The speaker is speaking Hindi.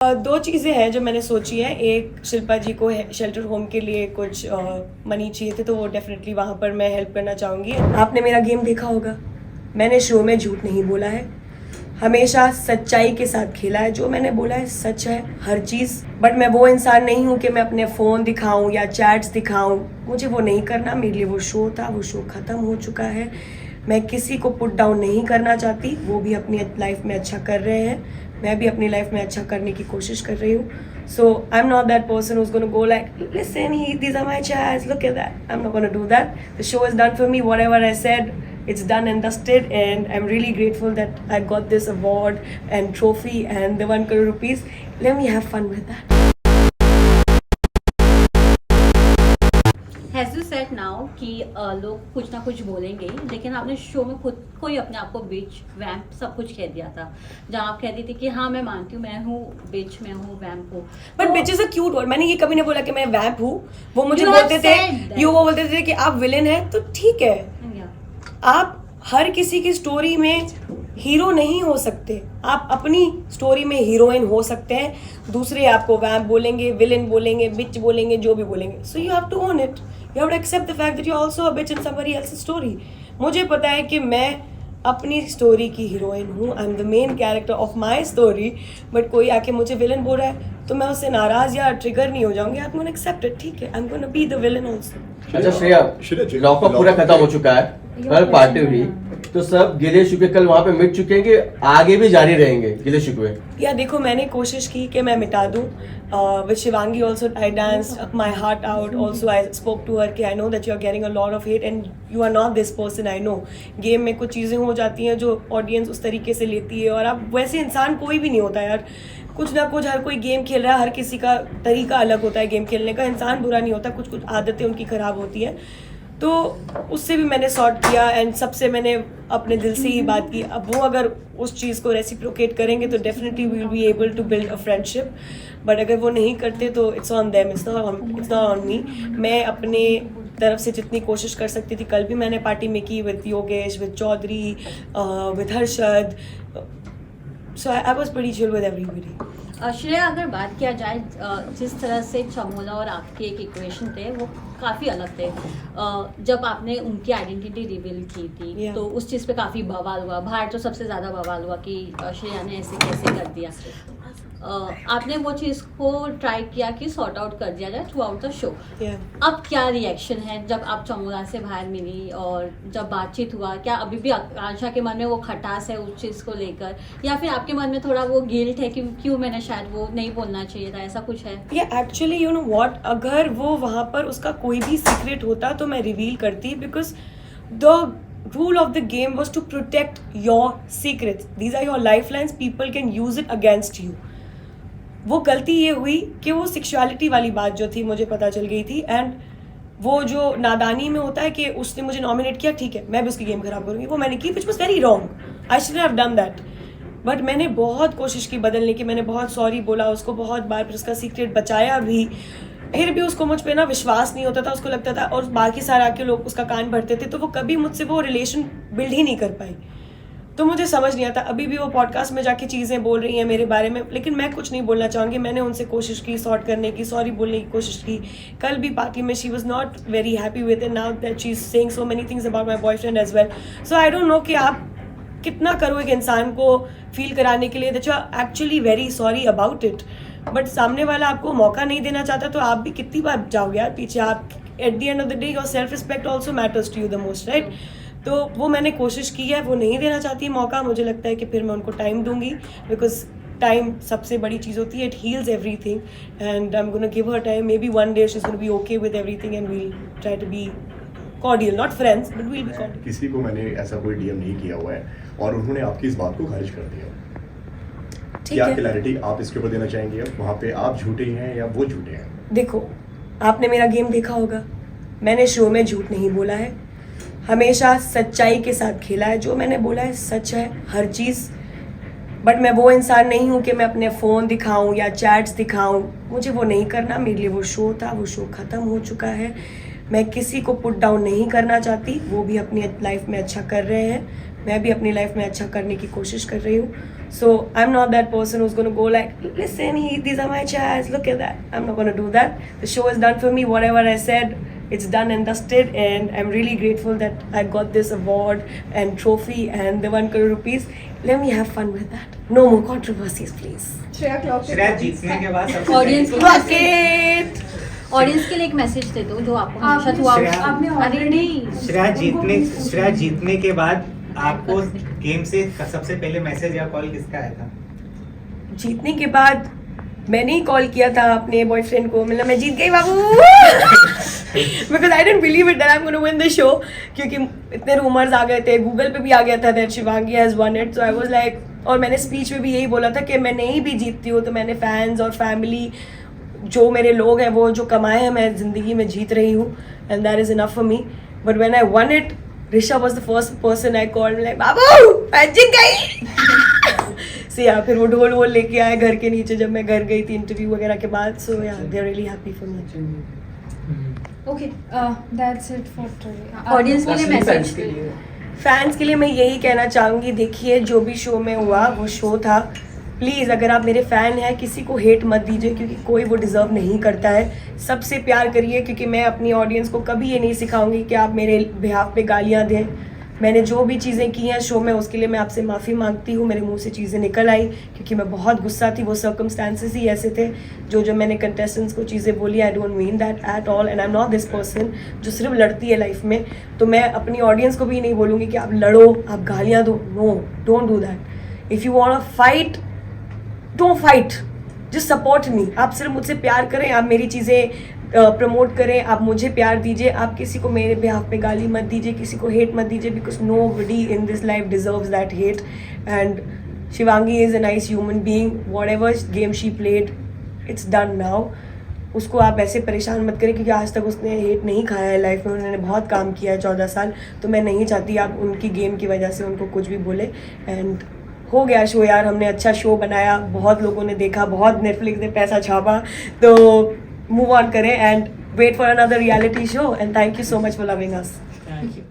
दो चीज़ें हैं जो मैंने सोची है। एक, शिल्पा जी को शेल्टर होम के लिए कुछ मनी चाहिए थे, तो वो डेफिनेटली वहाँ पर मैं हेल्प करना चाहूँगी। आपने मेरा गेम देखा होगा, मैंने शो में झूठ नहीं बोला है, हमेशा सच्चाई के साथ खेला है। जो मैंने बोला है सच है हर चीज़। बट मैं वो इंसान नहीं हूँ कि मैं अपने फ़ोन दिखाऊँ या चैट्स दिखाऊँ, मुझे वो नहीं करना। मेरे लिए वो शो था, वो शो ख़त्म हो चुका है। मैं किसी को पुट डाउन नहीं करना चाहती, वो भी अपनी लाइफ में अच्छा कर रहे हैं, मैं भी अपनी लाइफ में अच्छा करने की कोशिश कर रही हूँ। So I am not that person who is gonna go like listen he these are my chats, look at that. I am not gonna do that. The show is done for me, whatever I said it's done and dusted, and I'm really grateful that I got this award and trophy and the 1 crore rupees. Let me have fun with that. As you said now कि लोग कुछ ना कुछ बोलेंगे ही, लेकिन आपने शो में खुद को ही अपने आप को बिच, वैम्प सब कुछ कह दिया था, जहाँ आप कहती थी कि हाँ मैं मानती हूँ, मैं हूँ बिच, मैं हूँ वैम्प हूँ। But bitch is a cute word. मैंने ये कभी नहीं बोला कि मैं वैम्प हूँ। वो मुझे बोलते थे, वो बोलते थे कि आप विलेन हैं, तो ठीक है। आप हर किसी की स्टोरी में हीरो नहीं हो सकते, आप अपनी स्टोरी में हीरोइन हो सकते हैं। दूसरे आपको वैम्प बोलेंगे, विलेन बोलेंगे, बिच बोलेंगे, जो भी बोलेंगे। So you have to own it, you have to accept the fact that you are also a bitch in somebody else's story. मुझे पता है कि मैं अपनी स्टोरी की हीरोइन हूँ, I am the main character of my story. But कोई आके मुझे विलन बोल रहा है तो मैं उससे नाराज या ट्रिगर नहीं हो जाऊंगी। I am gonna accept it, ठीक है, I am gonna be the villain also. अच्छा श्रेया, लॉकअप पूरा खत्म हो चुका है, कल पार्टी हुई, तो सब गिले शिकवे कल वहाँ पे मिट चुके हैं कि आगे भी जारी रहेंगे गिले शिकवे? या देखो, मैंने कोशिश की कि मैं मिटा दूँ। With Shivangi also I dance my heart out, also I spoke to her कि I know that you are getting a lot of hate and you are not this person. I know game में कुछ चीज़ें हो जाती हैं जो ऑडियंस उस तरीके से लेती है, और अब वैसे इंसान कोई भी नहीं होता यार, कुछ ना कुछ हर कोई गेम खेल रहा है, हर किसी का तरीका अलग होता है गेम खेलने का। इंसान बुरा नहीं होता, कुछ कुछ आदतें उनकी ख़राब होती हैं, तो उससे भी मैंने सॉर्ट किया एंड सबसे मैंने अपने दिल से ही बात की। अब वो अगर उस चीज़ को रेसिप्रोकेट करेंगे तो definitely we will be able to build a friendship. But अगर वो नहीं करते तो it's on them, it's not on me. मैं अपने तरफ से जितनी कोशिश कर सकती थी, कल भी मैंने पार्टी में की with Yogesh, with Chaudhary, with Harshad. So I was pretty chill with everybody. Shreya, अगर बात किया जाए जिस तरह से चमोला और आपके एक इक्वेशन थे वो काफ़ी अलग थे। जब आपने उनकी आइडेंटिटी रिवील की थी तो उस चीज़ पे काफ़ी बवाल हुआ, बाहर तो सबसे ज़्यादा बवाल हुआ कि श्रेया ने ऐसे कैसे कर दिया। आपने वो चीज़ को ट्राई किया कि सॉर्ट आउट कर दिया जाए थ्रू आउट द शो। अब क्या रिएक्शन है जब आप चमोला से बाहर मिली और जब बातचीत हुआ? क्या अभी भी आकांक्षा के मन में वो खटास है उस चीज़ को लेकर, या फिर आपके मन में थोड़ा वो गिल्ट है कि क्यों मैंने शायद वो नहीं बोलना चाहिए था, ऐसा कुछ है? एक्चुअली यू नो व्हाट, अगर वो वहाँ पर उसका कोई भी सीक्रेट होता तो मैं रिवील करती, because the rule of the game was to protect your secrets. These are your lifelines, people can use it against you. वो गलती ये हुई कि वो सेक्सुअलिटी वाली बात जो थी मुझे पता चल गई थी, एंड वो जो नादानी में होता है कि उसने मुझे नॉमिनेट किया, ठीक है मैं भी उसकी गेम खराब करूँगी, वो मैंने की, which was very wrong. I should have done that. But मैंने बहुत कोशिश की बदलने की, मैंने बहुत सॉरी बोला उसको बहुत बार, फिर उसका सीक्रेट बचाया भी, फिर भी उसको मुझ पे ना विश्वास नहीं होता था, उसको लगता था, और बाकी सारे आके लोग उसका कान भरते थे, तो वो कभी मुझसे वो रिलेशन बिल्ड ही नहीं कर पाई। तो मुझे समझ नहीं आता, अभी भी वो पॉडकास्ट में जाके चीज़ें बोल रही हैं मेरे बारे में, लेकिन मैं कुछ नहीं बोलना चाहूँगी। मैंने उनसे कोशिश की सॉर्ट करने की, सॉरी बोलने की कोशिश की। कल भी पार्टी में she was not very happy with it, now that she is saying so many things about my boyfriend as well. So I don't know कि आप कितना करो एक इंसान को फील कराने के लिए that you are actually very sorry about it, but सामने वाला आपको मौका नहीं देना चाहता, तो आप भी कितनी बार जाओगे यार पीछे। आप at the end of the day your self respect also matters to you the most, right? तो वो मैंने कोशिश की है, वो नहीं देना चाहती मौका। मुझे लगता है कि फिर मैं उनको टाइम दूंगी, बिकॉज टाइम सबसे बड़ी चीज़ होती है, it heals everything, and I am gonna give her time. Maybe one day she is gonna be okay with everything and we'll try to be cordial, not friends but we'll be cordial. किसी को मैंने ऐसा कोई डीएम नहीं किया हुआ है और उन्होंने आपकी इस बात को खारिज कर दिया। क्या क्लैरिटी आप इसके ऊपर देना चाहेंगे? वहाँ पे आप झूठे हैं या वो झूठे हैं? देखो, आपने मेरा गेम देखा होगा, मैंने शो में झूठ नहीं बोला है, हमेशा सच्चाई के साथ खेला है। जो मैंने बोला है सच है हर चीज़। बट मैं वो इंसान नहीं हूँ कि मैं अपने फ़ोन दिखाऊँ या चैट्स दिखाऊँ, मुझे वो नहीं करना। मेरे लिए वो शो था, वो शो ख़त्म हो चुका है। मैं किसी को पुट डाउन नहीं करना चाहती, वो भी अपनी लाइफ में अच्छा कर रहे हैं, मैं भी अपनी लाइफ में अच्छा करने की कोशिश कर रही हूँ। So I'm not that person who's going to go like, listen, these are my chairs, look at that. I'm not going to do that. The show is done for me. Whatever I said, it's done and dusted, and I'm really grateful that I got this award and trophy and the 1 crore rupees. Let me have fun with that. No more controversies, please. Shreya जीतने के बाद सबसे ऑडियंस Bucket! ऑडियंस के लिए एक मैसेज दे दो जो आपको हमेशा थ्रू श्रेया- अरे नहीं श्रेया जीतने के बाद आपको गेम से सबसे पहले मैसेज या कॉल किसका आया था? जीतने के बाद मैंने ही कॉल किया था अपने बॉयफ्रेंड को, मतलब मैं जीत गई बाबू because I didn't believe it that I am gonna win the show, क्योंकि इतने रूमर्स आ गए थे, गूगल पे भी आ गया था that Shivangi has one it, so I was like, और मैंने स्पीच में भी यही बोला था कि मैं नहीं भी जीतती हूँ तो मैंने फैंस और फैमिली जो मेरे लोग हैं वो जो कमाए हैं मैं ज़िंदगी में जीत रही हूँ, and that is enough for me. But when I won it, Rishabh was the first person I called, like बाबू मैं जीत गई सो या फिर वो ढोल वोल लेके आए घर के नीचे जब मैं घर गई थी इंटरव्यू वगैरह के बाद. So yeah they are really happy for me. Okay, that's it for today. Audience के लिए मैसेज फैंस के लिए मैं यही कहना चाहूँगी, देखिए जो भी शो में हुआ वो शो था. प्लीज़ अगर आप मेरे फ़ैन हैं किसी को हेट मत दीजिए, क्योंकि कोई वो डिज़र्व नहीं करता है. सबसे प्यार करिए, क्योंकि मैं अपनी ऑडियंस को कभी ये नहीं सिखाऊंगी कि आप मेरे बिहाफ पे गालियाँ दें. मैंने जो भी चीज़ें की हैं शो में उसके लिए मैं आपसे माफ़ी मांगती हूँ. मेरे मुंह से चीज़ें निकल आई क्योंकि मैं बहुत गुस्सा थी, वो सर्कमस्टांसेस ही ऐसे थे जो मैंने कंटेस्टेंट्स को चीज़ें बोली. I don't mean that at all, and I am not this person जो सिर्फ लड़ती है लाइफ में. तो मैं अपनी ऑडियंस को भी नहीं बोलूँगी कि आप लड़ो, आप गालियाँ दो. No, don't do that. If you want to fight, don't fight, just support me. आप सिर्फ मुझसे प्यार करें, आप मेरी चीज़ें प्रमोट करें, आप मुझे प्यार दीजिए. आप किसी को मेरे बिहाफ पे गाली मत दीजिए, किसी को हेट मत दीजिए, because nobody in this life deserves that hate. And Shivangi is a nice human being. Whatever game she played, it's done now. उसको आप ऐसे परेशान मत करें, क्योंकि आज तक उसने हेट नहीं खाया है लाइफ में. उन्होंने बहुत काम किया है 14 साल. तो मैं नहीं चाहती आप उनकी गेम की वजह से उनको कुछ भी बोले. एंड हो गया शो यार, हमने अच्छा शो बनाया, बहुत लोगों ने देखा, बहुत नेटफ्लिक्स ने पैसा छापा. तो मूव ऑन करें and wait for another reality show. And thank you so much for loving us. Thank you.